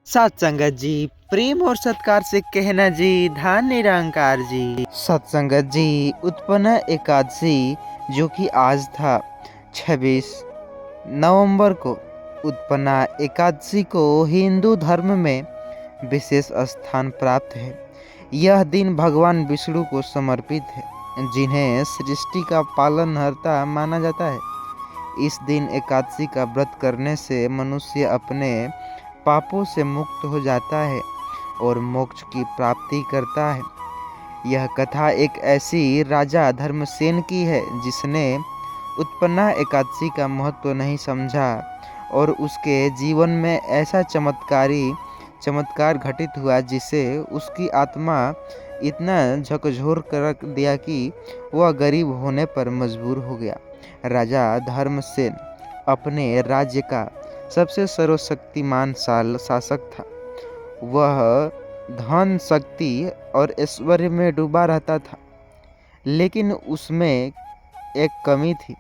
सत्संगत जी, प्रेम और सत्कार से कहना जी, धन निरंकार जी। सत्संगत जी, उत्पन्न एकादशी जो कि आज था 26 नवंबर को, उत्पन्ना एकादशी को हिंदू धर्म में विशेष स्थान प्राप्त है। यह दिन भगवान विष्णु को समर्पित है, जिन्हें सृष्टि का पालनहर्ता माना जाता है। इस दिन एकादशी का व्रत करने से मनुष्य अपने पापों से मुक्त हो जाता है और मोक्ष की प्राप्ति करता है। यह कथा एक ऐसी राजा धर्मसेन की है जिसने उत्पन्ना एकादशी का महत्व नहीं समझा और उसके जीवन में ऐसा चमत्कार घटित हुआ जिसे उसकी आत्मा इतना झकझोर कर दिया कि वह गरीब होने पर मजबूर हो गया। राजा धर्मसेन अपने राज्य का सबसे सर्वशक्तिमान शासक था। वह धन, शक्ति और ऐश्वर्य में डूबा रहता था, लेकिन उसमें एक कमी थी।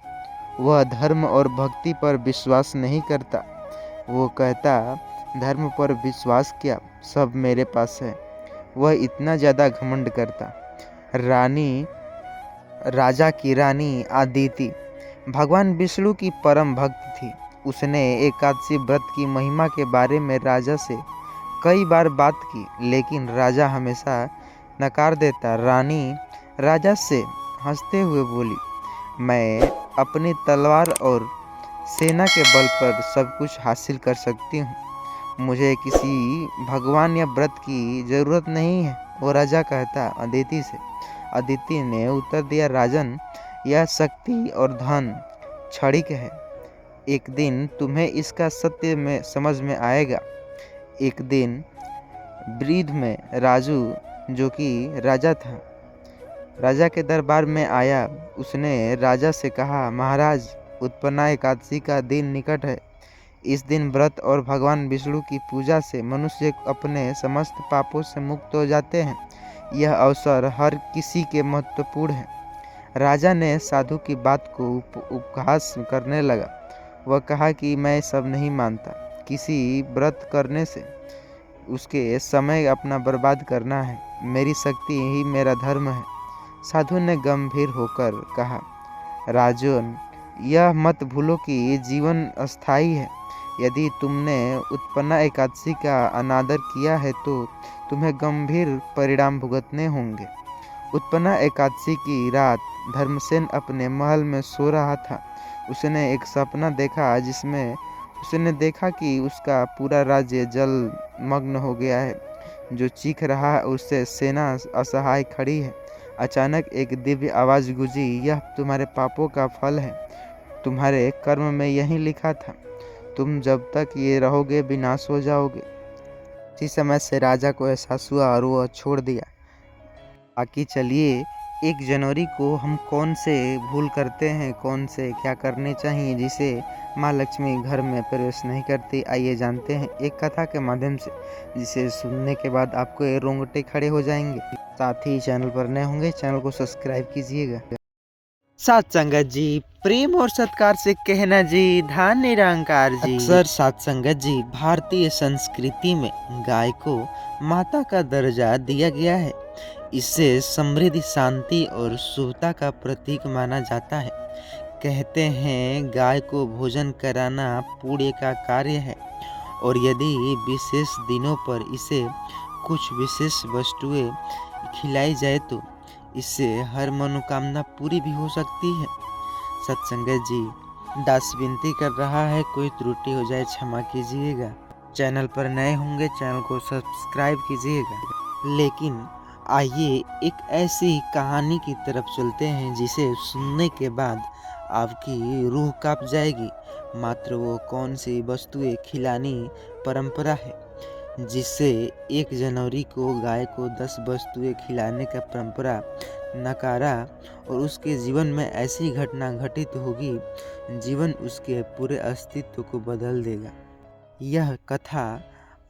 वह धर्म और भक्ति पर विश्वास नहीं करता। वो कहता, धर्म पर विश्वास क्या, सब मेरे पास है। वह इतना ज़्यादा घमंड करता। राजा की रानी अदिति भगवान विष्णु की परम भक्त थी। उसने एकादशी व्रत की महिमा के बारे में राजा से कई बार बात की, लेकिन राजा हमेशा नकार देता। रानी राजा से हंसते हुए बोली, मैं अपनी तलवार और सेना के बल पर सब कुछ हासिल कर सकती हूँ। मुझे किसी भगवान या व्रत की जरूरत नहीं है। वो राजा कहता अदिति से। अदिति ने उत्तर दिया, राजन, यह शक्ति और धन क्षणिक है। एक दिन तुम्हें इसका सत्य में समझ में आएगा। एक दिन वृद्ध में राजू, जो कि राजा था, राजा के दरबार में आया। उसने राजा से कहा, महाराज, उत्पन्ना एकादशी का दिन निकट है। इस दिन व्रत और भगवान विष्णु की पूजा से मनुष्य अपने समस्त पापों से मुक्त हो जाते हैं। यह अवसर हर किसी के महत्वपूर्ण है। राजा ने साधु की बात को उपहास करने लगा। वह कहा कि मैं सब नहीं मानता। किसी व्रत करने से उसके समय अपना बर्बाद करना है। मेरी शक्ति ही मेरा धर्म है। साधु ने गंभीर होकर कहा, राजन, यह मत भूलो कि जीवन अस्थायी है। यदि तुमने उत्पन्ना एकादशी का अनादर किया है तो तुम्हें गंभीर परिणाम भुगतने होंगे। उत्पन्ना एकादशी की रात धर्मसेन अपने महल में सो रहा था। उसने एक सपना देखा जिसमें उसने देखा कि उसका पूरा राज्य जलमग्न हो गया है। जो चीख रहा है उससे सेना असहाय खड़ी है। अचानक एक दिव्य आवाज़ गूंजी, यह तुम्हारे पापों का फल है। तुम्हारे कर्म में यही लिखा था। तुम जब तक ये रहोगे विनाश हो जाओगे। इसी समय से राजा को एहसास हुआ और वह छोड़ दिया। बाकी चलिए, 1 जनवरी को हम कौन से भूल करते हैं, कौन से क्या करने चाहिए जिसे माँ लक्ष्मी घर में प्रवेश नहीं करती, आइए जानते हैं एक कथा के माध्यम से, जिसे सुनने के बाद आपको ये रोंगटे खड़े हो जाएंगे। साथ ही चैनल पर नए होंगे, चैनल को सब्सक्राइब कीजिएगा। सत्संगत जी, प्रेम और सत्कार से कहना जी, धन निरंकार जी। अक्सर सत्संगत जी, भारतीय संस्कृति में गाय को माता का दर्जा दिया गया है। इससे समृद्धि, शांति और शुभता का प्रतीक माना जाता है। कहते हैं, गाय को भोजन कराना पुण्य का कार्य है और यदि विशेष दिनों पर इसे कुछ विशेष वस्तुएं खिलाई जाए तो इससे हर मनोकामना पूरी भी हो सकती है। सत्संगत जी, दास विनती कर रहा है, कोई त्रुटि हो जाए क्षमा कीजिएगा। चैनल पर नए होंगे, चैनल को सब्सक्राइब कीजिएगा। लेकिन आइए एक ऐसी कहानी की तरफ चलते हैं जिसे सुनने के बाद आपकी रूह कांप जाएगी। मात्र वो कौन सी वस्तुएं खिलानी परंपरा है जिससे 1 जनवरी को गाय को 10 वस्तुएं खिलाने का परंपरा नकारा और उसके जीवन में ऐसी घटना घटित होगी, जीवन उसके पूरे अस्तित्व को बदल देगा। यह कथा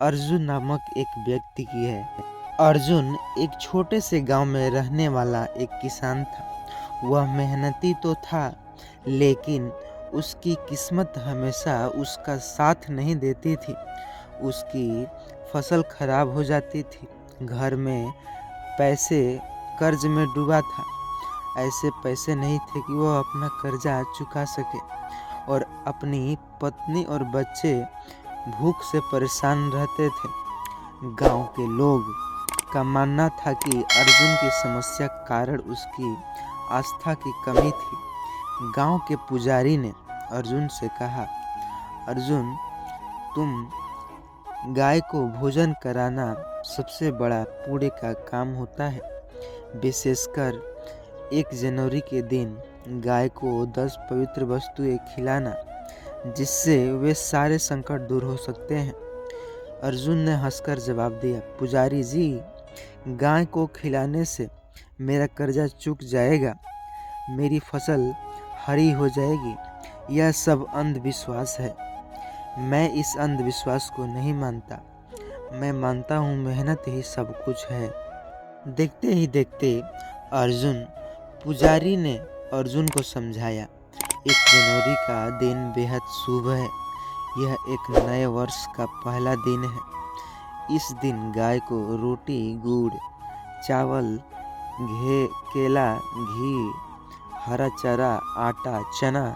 अर्जुन नामक एक व्यक्ति की है। अर्जुन एक छोटे से गांव में रहने वाला एक किसान था। वह मेहनती तो था, लेकिन उसकी किस्मत हमेशा उसका साथ नहीं देती थी। उसकी फसल खराब हो जाती थी। घर में पैसे कर्ज में डूबा था। ऐसे पैसे नहीं थे कि वह अपना कर्जा चुका सके और अपनी पत्नी और बच्चे भूख से परेशान रहते थे। गांव के लोग का मानना था कि अर्जुन की समस्या का कारण उसकी आस्था की कमी थी। गांव के पुजारी ने अर्जुन से कहा, अर्जुन, तुम गाय को भोजन कराना सबसे बड़ा पुण्य का काम होता है। विशेषकर 1 जनवरी के दिन गाय को 10 पवित्र वस्तुएं खिलाना, जिससे वे सारे संकट दूर हो सकते हैं। अर्जुन ने हंसकर जवाब दिया, पुजारी जी, गाय को खिलाने से मेरा कर्जा चूक जाएगा, मेरी फसल हरी हो जाएगी। यह सब अंधविश्वास है। मैं इस अंधविश्वास को नहीं मानता। मैं मानता हूँ मेहनत ही सब कुछ है। देखते ही देखते पुजारी ने अर्जुन को समझाया, 1 जनवरी का दिन बेहद शुभ है। यह एक नए वर्ष का पहला दिन है। इस दिन गाय को रोटी, गुड़, चावल, केला, घी, हरा चारा, आटा, चना,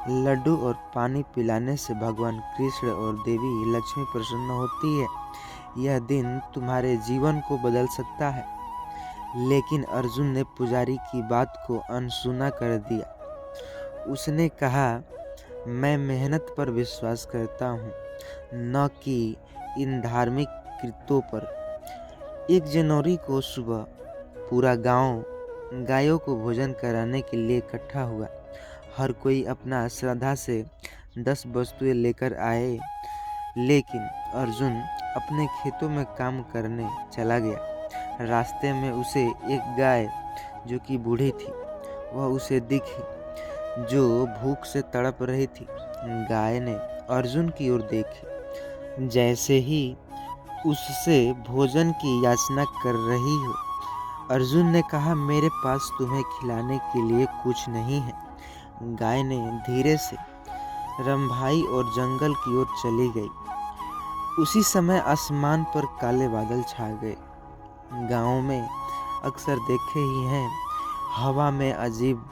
लड्डू और पानी पिलाने से भगवान कृष्ण और देवी लक्ष्मी प्रसन्न होती है। यह दिन तुम्हारे जीवन को बदल सकता है। लेकिन अर्जुन ने पुजारी की बात को अनसुना कर दिया। उसने कहा, मैं मेहनत पर विश्वास करता हूँ, न कि इन धार्मिक कृत्यों पर। 1 जनवरी को सुबह पूरा गांव गायों को भोजन कराने के लिए इकट्ठा हुआ। हर कोई अपना श्रद्धा से 10 वस्तुएं लेकर आए, लेकिन अर्जुन अपने खेतों में काम करने चला गया। रास्ते में उसे एक गाय, जो कि बूढ़ी थी, वह उसे दिखी, जो भूख से तड़प रही थी। गाय ने अर्जुन की ओर देखी, जैसे ही उससे भोजन की याचना कर रही हो। अर्जुन ने कहा, मेरे पास तुम्हें खिलाने के लिए कुछ नहीं है। गाय ने धीरे से रंभाई और जंगल की ओर चली गई। उसी समय आसमान पर काले बादल छा गए। गाँव में अक्सर देखे ही हैं, हवा में अजीब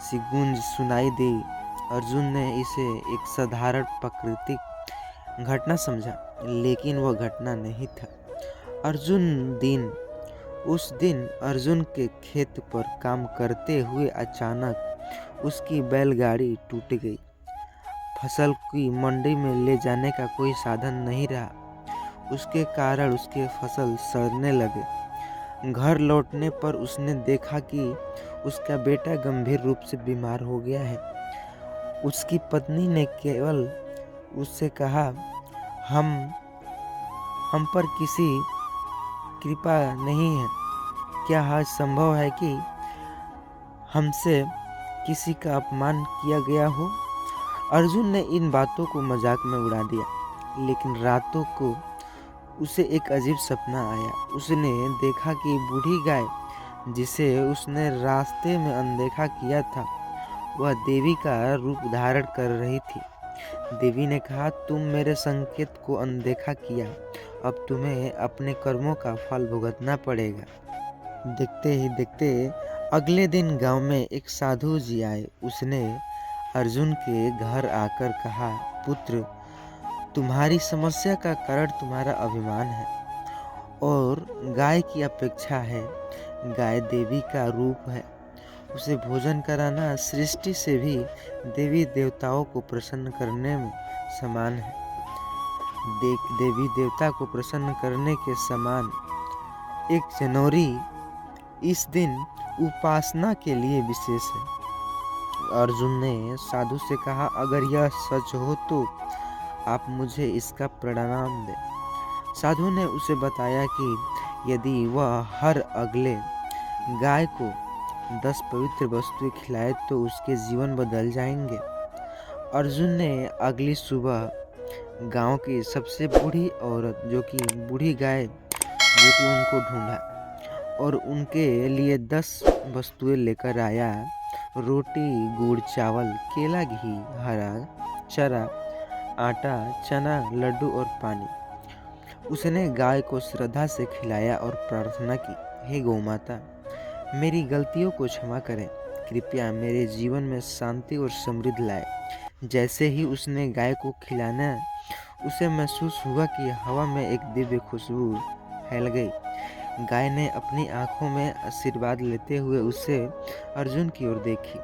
सी गूंज सुनाई दी। अर्जुन ने इसे एक साधारण प्राकृतिक घटना समझा, लेकिन वह घटना नहीं था। उस दिन अर्जुन के खेत पर काम करते हुए अचानक उसकी बैलगाड़ी टूट गई। फसल की मंडी में ले जाने का कोई साधन नहीं रहा। उसके कारण उसके फसल सड़ने लगे। घर लौटने पर उसने देखा कि उसका बेटा गंभीर रूप से बीमार हो गया है। उसकी पत्नी ने केवल उससे कहा, हम पर किसी कृपा नहीं है। क्या यह संभव है कि हमसे किसी का अपमान किया गया हो? अर्जुन ने इन बातों को मजाक में उड़ा दिया, लेकिन रातों को उसे एक अजीब सपना आया। उसने देखा कि बूढ़ी गाय, जिसे उसने रास्ते में अनदेखा किया था, वह देवी का रूप धारण कर रही थी। देवी ने कहा, तुम मेरे संकेत को अनदेखा किया, अब तुम्हें अपने कर्मों का फल भुगतना पड़ेगा। देखते ही देखते अगले दिन गांव में एक साधु जी आए। उसने अर्जुन के घर आकर कहा, पुत्र, तुम्हारी समस्या का कारण तुम्हारा अभिमान है और गाय की अपेक्षा है। गाय देवी का रूप है। उसे भोजन कराना सृष्टि से भी देवी देवताओं को प्रसन्न करने में समान है। देवी देवता को प्रसन्न करने के समान 1 जनवरी इस दिन उपासना के लिए विशेष है। अर्जुन ने साधु से कहा, अगर यह सच हो तो आप मुझे इसका प्रणाम दें। साधु ने उसे बताया कि यदि वह हर अगले गाय को 10 पवित्र वस्तुएं खिलाए तो उसके जीवन बदल जाएंगे। अर्जुन ने अगली सुबह गांव की सबसे बूढ़ी औरत, जो कि बूढ़ी गाय, जो कि उनको ढूंढा और उनके लिए 10 वस्तुएं लेकर आया। रोटी, गुड़, चावल, केला, घी, हरा चारा, आटा, चना, लड्डू और पानी। उसने गाय को श्रद्धा से खिलाया और प्रार्थना की, हे गौ माता, मेरी गलतियों को क्षमा करें, कृपया मेरे जीवन में शांति और समृद्धि लाए। जैसे ही उसने गाय को खिलाना, उसे महसूस हुआ कि हवा में एक दिव्य खुशबू फैल गई। गाय ने अपनी आंखों में आशीर्वाद लेते हुए उसे अर्जुन की ओर देखी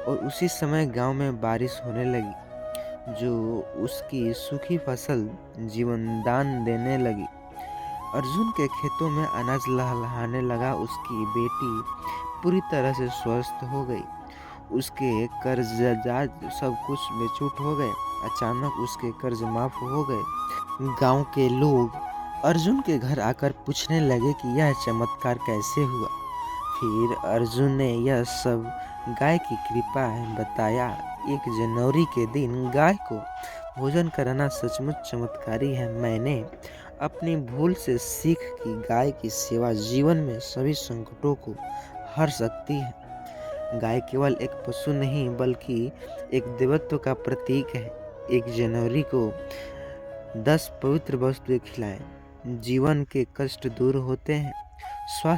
और उसी समय गांव में बारिश होने लगी, जो उसकी सूखी फसल जीवन दान देने लगी। अर्जुन के खेतों में अनाज लहलहाने लगा, उसकी बेटी पूरी तरह से स्वस्थ हो गई, उसके कर्जदार सब कुछ बेचूट हो गए। अचानक उसके कर्ज माफ हो गए। गांव के लोग अर्जुन के घर आकर पूछने लगे कि यह चमत्कार कैसे हुआ। फिर अर्जुन ने यह सब गाय की कृपा बताया। 1 जनवरी के दिन गाय को भोजन कराना सचमुच चमत्कारी है। मैंने अपनी भूल से सीख कि गाय की सेवा जीवन में सभी संकटों को हर सकती है। गाय केवल एक पशु नहीं बल्कि एक देवत्व का प्रतीक है। 1 जनवरी को 10 पवित्र वस्तुएं खिलाएं, जीवन के कष्ट दूर होते हैं, स्वास्थ्य